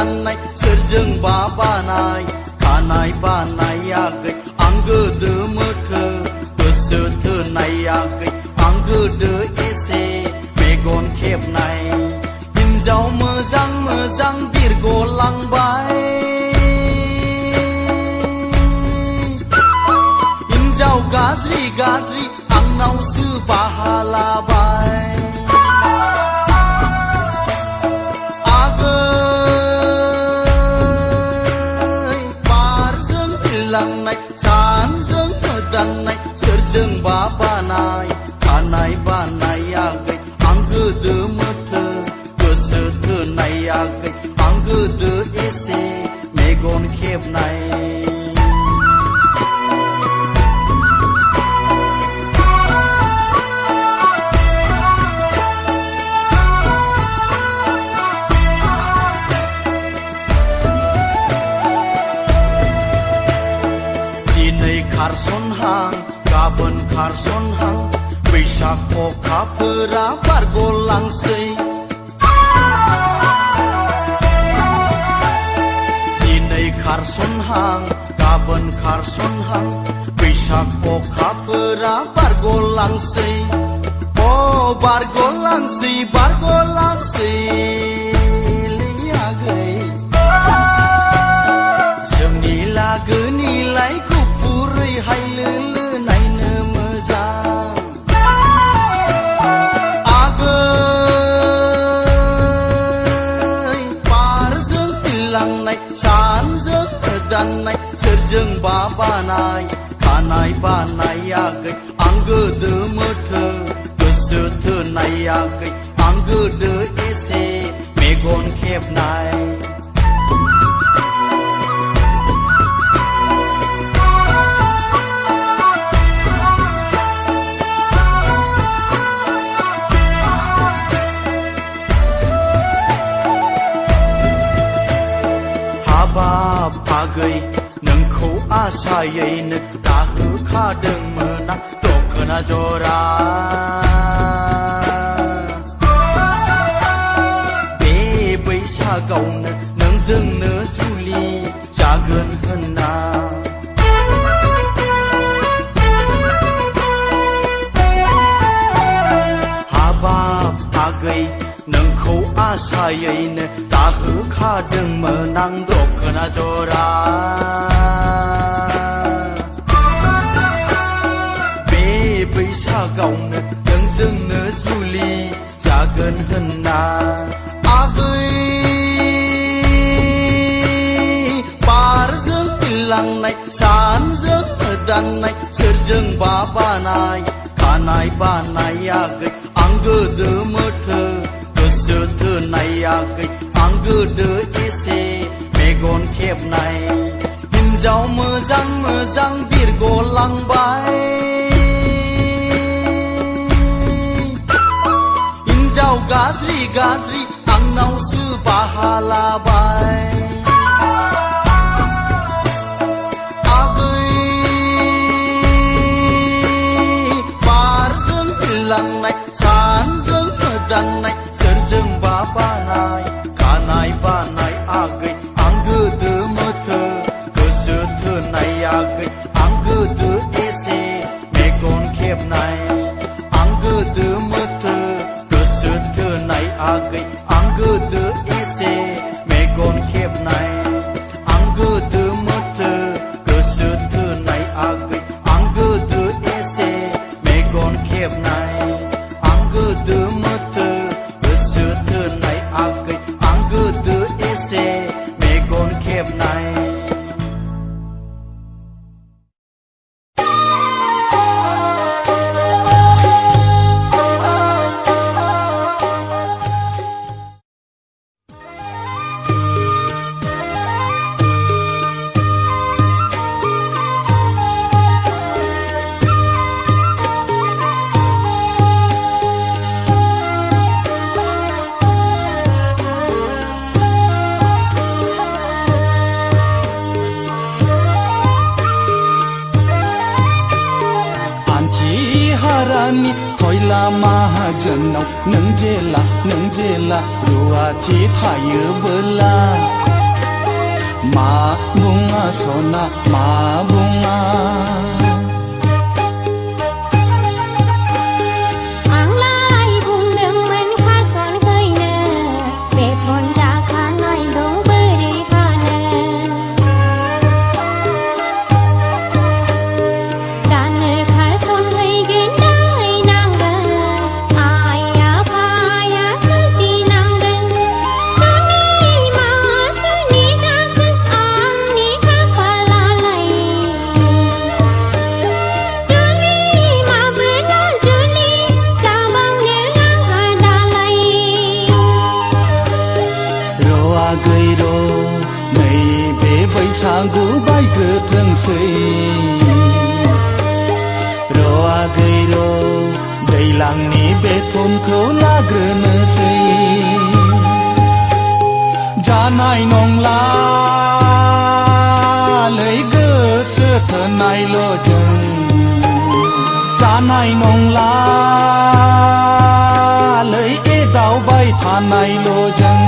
दाननाय सोरजों बानाय खानाय बानायाखै आं गोदो मोथो गोसो थोनायाखै आं गोदो एसे मेगन खेबनाय हिन्जाव मोजां मोजां बिरगलांबाय हिन्जाव गाज्रि गाज्रि आंनावसो बाहा लाबाय सानजों दाननाय सोरजों बानाय खानाय बानायाखै आं गोदो मोथो गोसो थोनायाखै आं गोदो एसे मेगन खेबनाय खारसनहां गाबोन खारसनहां बैसाग अखाफोरा बारगलांसै दिनै खारसनहां गाबोन खारसनहां बैसाग अखाफोरा बारगलांसै अ बारगलांसै बारगलांसै लियागै जोंनि लागोनिलाय हायलो नायनो मोजां आगै बारजों बिरलांनाय सानजों दाननाय सोरजों बानाय खानाय बानायाखै आं गोदो मोथो गोसो थोनायाखै आं गोदो एसे मेगन खेबनाय आगै नोंखौ आसायैनो दाहोखादोंमोन आं दखना जरा बे बैसागावनो नोंजोंनो जुलि जागोन होनना हाबाब आगै नोंखौ आसायैनो दाहोखादोंमोन आं दखना जरा बे बैसागावनो नोंजोंनो जुलि जागोन होनना आगै बारजों बिरलांनाय सानजों दाननाय सोरजों बानाय खानाय बानायाखै आं गोदो मोथो गोसो थोनायाखै आं गोदो एसे मेगन खेबनाय हिन्जाव मोजां मोजां बिरगलांबाय हिन्जाव गाज्रि गाज्रि आंनावसो बाहा लाबाय आगै बारजों बिरलांनाय सानजों दाननाय सोरजों बानाय खानाय बानाय आगै आं गोदो मोथो गोसो थोनायाखै आं गोदो एसे मेगन खेबनाय आं गोदो मोथो गोसो थोनाय आगै आं गोदो एसे मेगन खेबनाय माहाजोनाव नों जेला रुवाथि थायोबोला मा बुङा सना मा बुङा बैसागु बायग्रोथोंसै र'आ गैर' दैलांनि बेथनखौ लाग्रोनोसै जानाय नंलालै गोसो थोनायल' जों जानाय नंलालै एदावबाय थानायल' जों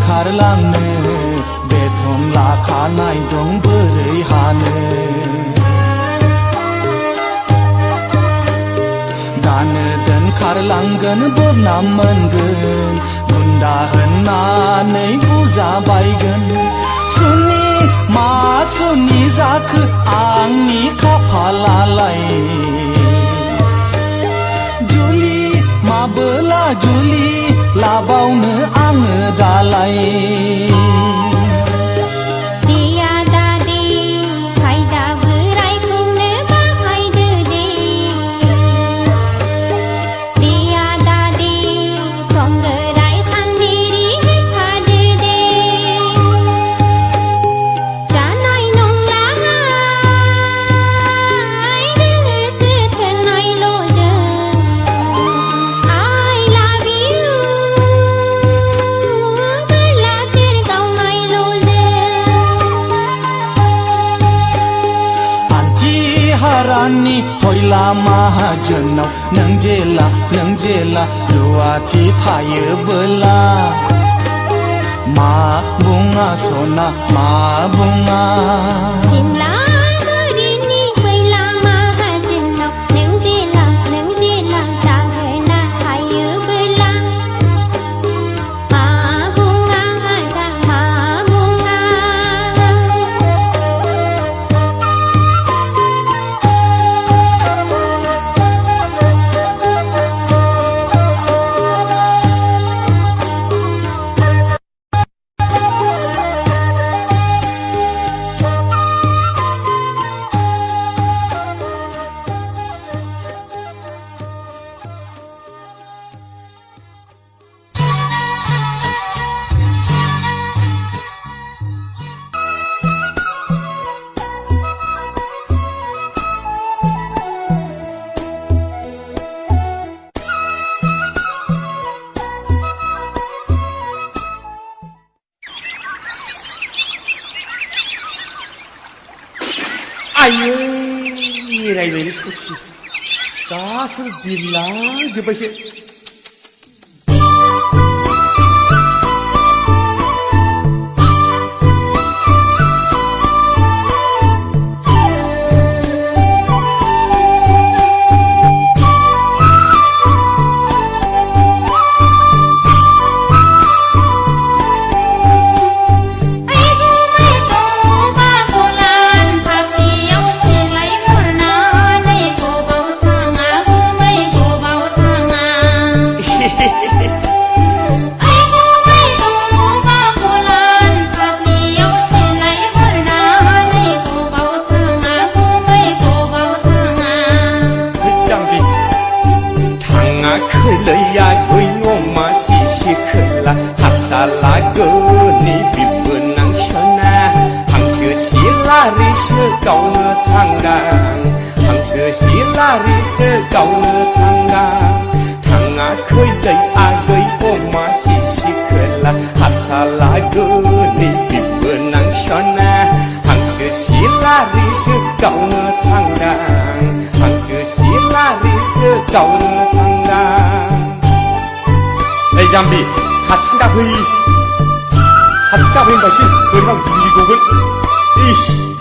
खारलांनो बेथन लाखानाय दं बोरै हानो दानो दोनखारलांगोन बदनाम मोनगोन गुन्दा होननानै बुजाबायगोन सुनि मा सुनि जाखो आंनि खाफालालाय जुलि माबोला जुलि लाबावनो आङो दालाय हयला माहाजोनाव नों जेला रुवाथि थायोबोला मा बुङा सना मा बुङा आयै रायलायनो सखि गासैबो बिरलांजोब्बायसो Hãy subscribe cho kênh Ghiền Mì Gõ để không bỏ lỡ ya goi oma si khla hasa la go ni bibenang shona hangse si lari se kau ne tanggang hangse si lari se kau ne tanggang tanga khoi dai a goi oma si khla hasa la go ni bibenang shona hangse si lari se kau ne tanggang hangse si lari se kau ne tanggang 에이 잠비 같이 가회의 것이 우리가 미국은 이씨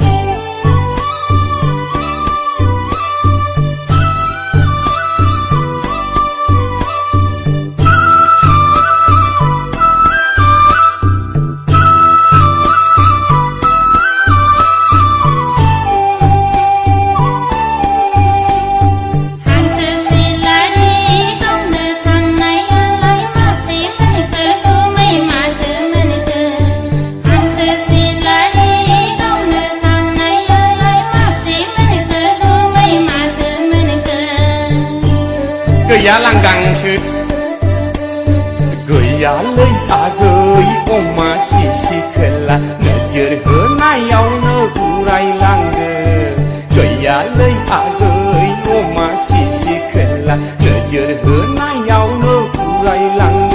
ya langgang chứ gửi ya lấy gửi oma si khla nợ chưa hứa nay ao nợ urai lang gửi ya lấy gửi oma si khla nợ chưa hứa nay ao nợ urai lang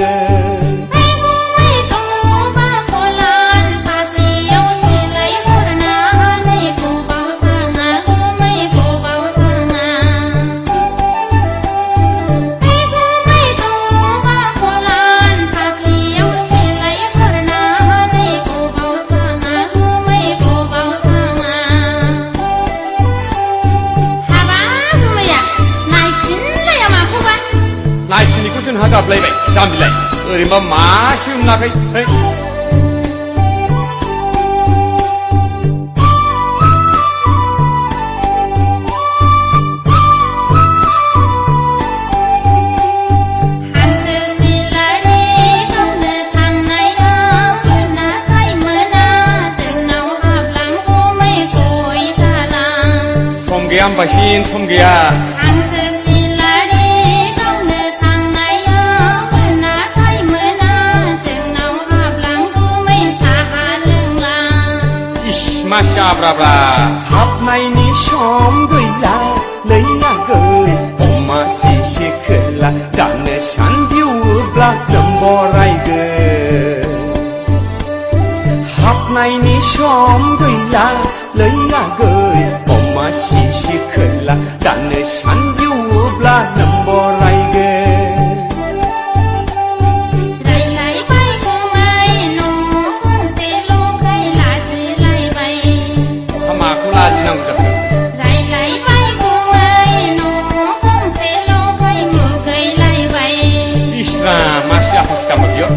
nai sini kusun haga play bay sambil lay rimba masih nakai hey somgeam basin somgea Masya brabra hap nay ni shom gửi la lấy ya gửi oma si khla dan shan diu bla number rai ge hap nay ni shom gửi la lấy ya gửi oma si khla dan shan diu bla number rai ge masih aku cakap begitu.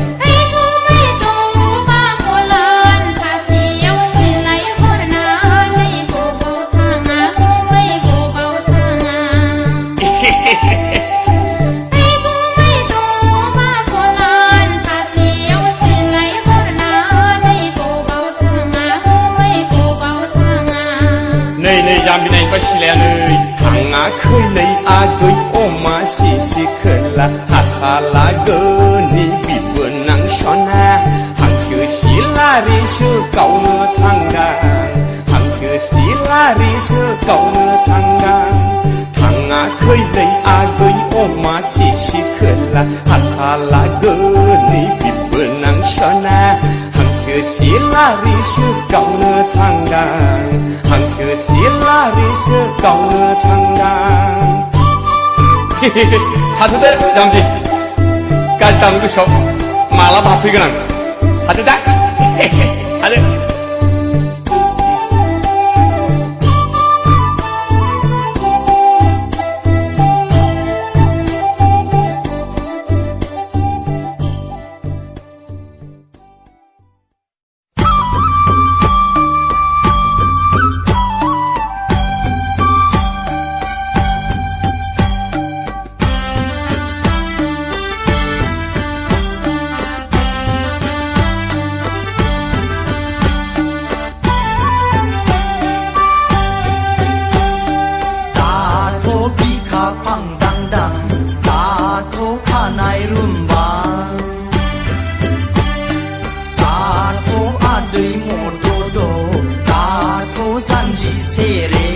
Nei jambi nei pasilian nei tanga khơi nei agoi oma si khla hasala goni bibenang shona hangse si lari se kau ne tanggang hangse si lari se kau ne tanggang tanga khơi nei agoi oma si khla hasala goni bibenang shona hangse si lari se kau ne tanggang hangse si lari se kau ne tanggang 하트다 잠비 깔짱도 셔 말아 바쁘게는 하트다 하트 खानाय रुमबां दाथ' आदै मदद' दाथ' जानजि सेरे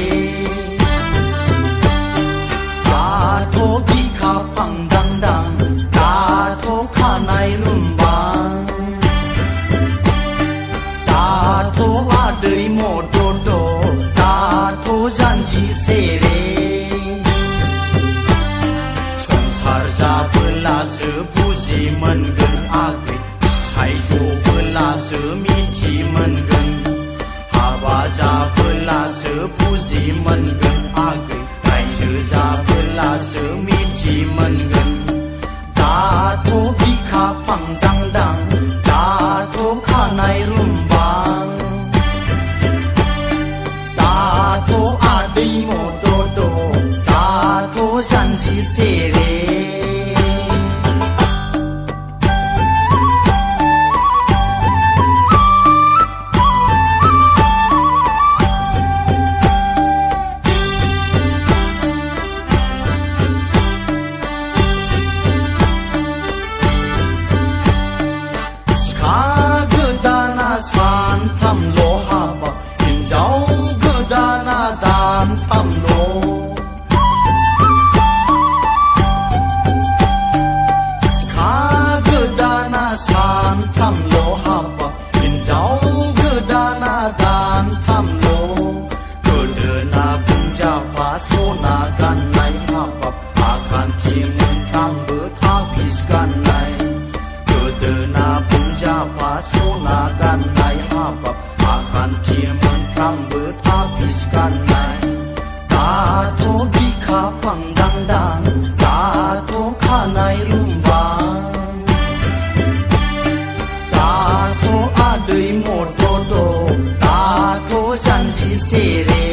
दाथ' बिखा फांदांदां दाथ' खानाय रुमबां दाथ' आदै मदद' दाथ' जानजि सेरे संसार जाबोलासो बुजि मोनगोन आगै थाइजौबोलासो मिथि मोनगोन हाबा जाबोलासो बुजि मोनगोन आगै रायजो जाबोलासो मिथि मोनगोन दाथ' बिखा फांदांदां दाथ' खानाय रुमबां दाथ' आदै मदद' दाथ' जानजि सेरे सिखा गोदाना सानथामल' हाबा हिनजाव गोदाना दानथामल' सिखा गोदाना सानथामल' हाबा हिनजाव गोदाना दानथामल' गोदोना बुंजाफा सना गाननाय हाबाब आखान्थि मोनथामबो थाबिस गाननाय गोदोना बुंजाफा सना गाननाय हाबाब आखान्थि मोनथामबो थाबिस गाननाय दाथ' बिखा फांदांदां दाथ' खानाय रुमबां दाथ' आदै मदद' दाथ' जानजि सेरे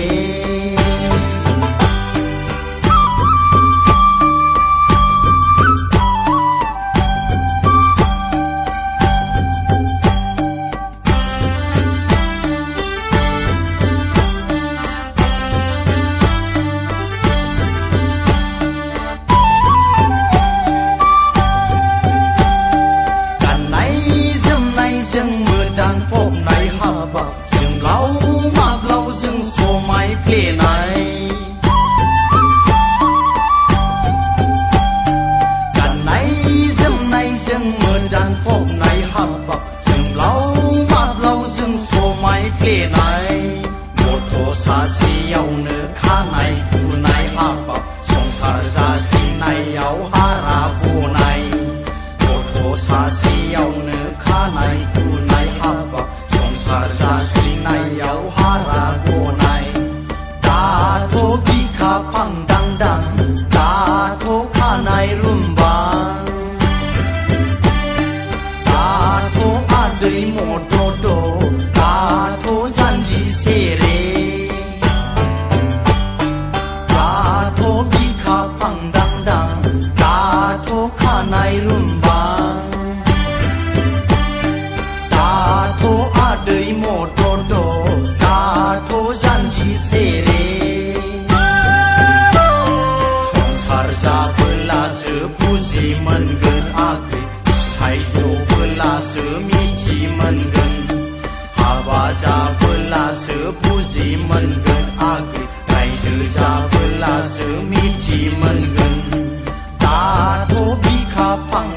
गाननाय जोमनायजों मोदान फबनाय हाबा जोंब्लाव माब्लाव जों समाय फ्लेनाय गाननाय जोमनायजों मोदान फबनाय हाबा जोंब्लाव माब्लाव जों समाय फ्लेनाय गथ' सासेयावनो खानाय गुनाय हाबाब संसार जाजेननायाव हारा बनाय गथ' सासेयावनो खानाय गुनाय हाबाब संसार जाजेननायाव हारा बनाय दाथ' बिखा फांदांदां दाथ' खानाय रुमबां दाथ' आदै मदद' दाथ' जानजि सेरे दाथ' बिखा फांदांदां दाथ' खानाय रुमबां दाथ' आदै मदद' दाथ' जानजि सेरे संसार जाबोलासो बुजि मोनगोन आगै थाइजौबोलासो मिथि मोनगोन हाबा जाबोलासो बुजि मोनगोन आगै रायजो जाबोलासो मिथि मोनगोन दाथ' बिखा फां